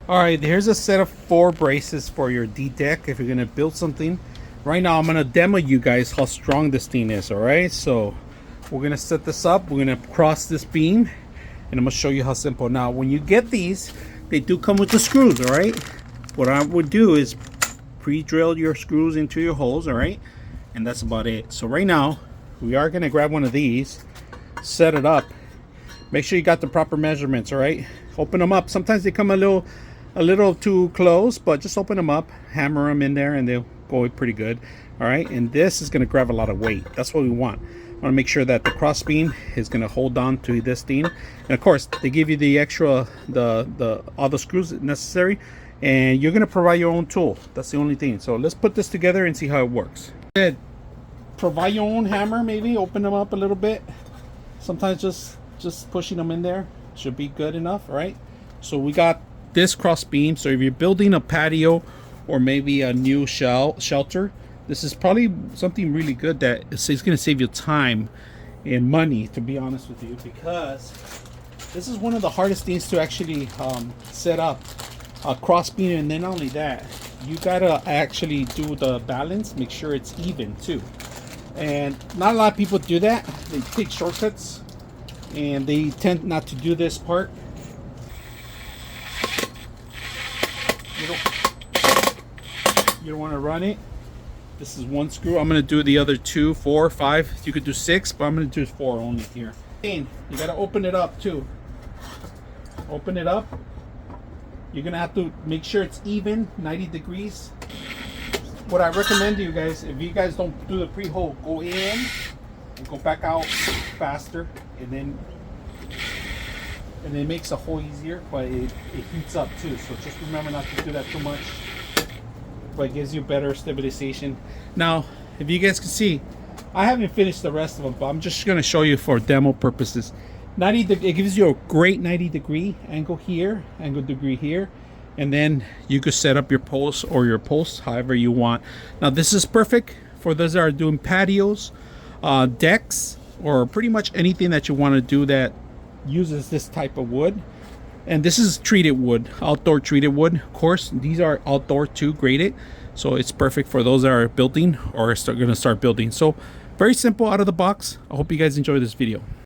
All right, here's a set of 4 braces for your D deck if you're gonna build something. Right now I'm gonna demo you guys how strong this thing is. All right, so we're gonna set this up, we're gonna cross this beam, and I'm gonna show you how simple. Now when you get these, they do come with the screws. All right, what I would do is pre-drill your screws into your holes. All right, and that's about it. So right now we are gonna grab one of these, set it up, make sure you got the proper measurements. All right, open them up. Sometimes they come a little too close, but just open them up, hammer them in there, and they'll go pretty good. All right, and this is going to grab a lot of weight. That's what we want. I want to make sure that the cross beam is going to hold on to this thing, and of course they give you the extra all the screws necessary, and you're going to provide your own tool. That's the only thing. So let's put this together and see how it works. Good. Provide your own hammer. Maybe open them up a little bit. Sometimes just pushing them in there should be good enough. All right, so we got this cross beam. So if you're building a patio or maybe a new shelter, this is probably something really good that it's going to save you time and money, to be honest with you, because this is one of the hardest things to actually set up a cross beam. And then not only that, you gotta actually do the balance, make sure it's even too. And not a lot of people do that. They take shortcuts and they tend not to do this part. You don't want to run it. This is 1 screw. I'm going to do the other 2, 4, 5. You could do 6, but I'm going to do 4 only here. You got to open it up too. Open it up. You're going to have to make sure it's even, 90 degrees. What I recommend to you guys, if you guys don't do the pre-hole, go in and go back out faster, and then it makes the hole easier, but it heats up too. So just remember not to do that too much. But it gives you better stabilization. Now, if you guys can see, I haven't finished the rest of them, but I'm just going to show you for demo purposes. It gives you a great 90-degree angle here, angle degree here, and then you could set up your posts or your posts however you want. Now, this is perfect for those that are doing patios, decks, or pretty much anything that you want to do that uses this type of wood. And this is treated wood, outdoor treated wood. Of course, these are outdoor too, graded, so it's perfect for those that are building or going to start building. So very simple out of the box. I hope you guys enjoy this video.